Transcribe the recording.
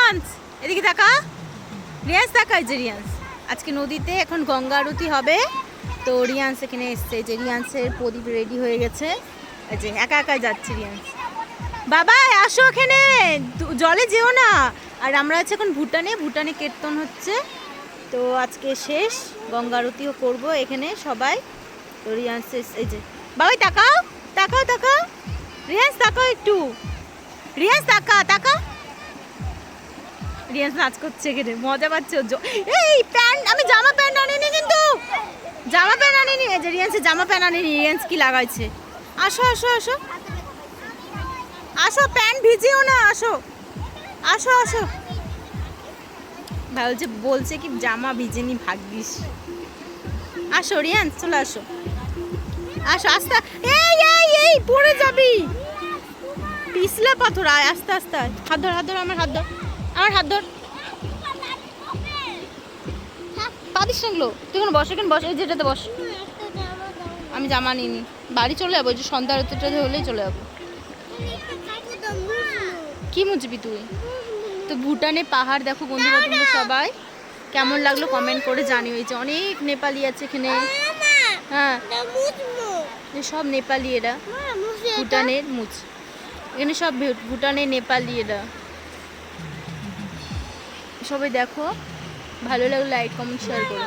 রিয়ান্স এদিকে তাকা, রিয়ান্স তাকাই যে রিয়ান্স আজকে নদীতে এখন গঙ্গা আরতি হবে। তো রিয়ান্স এখানে এসছে, যে রিয়ান্সের প্রদীপ রেডি হয়ে গেছে। এই যে একা একা যাচ্ছে রিয়ান্স। বাবা আসো এখানে, জলে যেও না। আর আমরা আছি এখন ভুটানে, ভুটানে কীর্তন হচ্ছে। তো আজকে শেষ, গঙ্গা আরতিও করবো এখানে সবাই। তো রিয়ান্স এই যে, বাবাই তাকাও তাকাও তাকাও, রিয়ান্স তাকাও একটু, রিয়ান্স তাকা তাকা। রিয়ান্স নাচ করছে এখানে, মজা পাচ্ছে ওর। এই প্যান্ট, আমি জামা প্যান্ট আনিনি কিন্তু, জামা প্যান্ট আনিনি। এই যে রিয়ান্সের জামা প্যান্ট আনিনি, রিয়ান্স কি লাগাইছে। আসো আসো আসো আসো, প্যান্ট ভিজিও না, আসো আসো আসো। বলছে কি জামা ভিজেনি ভাগ্যিস। আসো রিয়ান্স, চলে আসো আসো আস্তে। এই এই এই পড়ে যাবি, পিছলা পাথর, আয় আস্তে আস্তে। হাত ধর হাত ধর, আমার হাত ধর, আমার হাত ধর। পাদিস নাগলো, তুই এখন বস, এখানে বস, এই যেটাতে বস। আমি জামা নিইনি, বাড়ি চলে যাবো, যে সন্ধ্যা আরতিটা হলেই চলে যাবো। কি মুছবি তুই? তো ভুটানে পাহাড় দেখো বন্ধুরা তোমরা সবাই, কেমন লাগলো কমেন্ট করে জানিও। এই যে অনেক নেপালি আছে এখানে। হ্যাঁ সব নেপালি এরা, ভুটানের মুছ, এখানে সব ভুটানের নেপালি এরা সবাই। দেখো ভালো লাগলো লাইক কমেন্ট শেয়ার করো।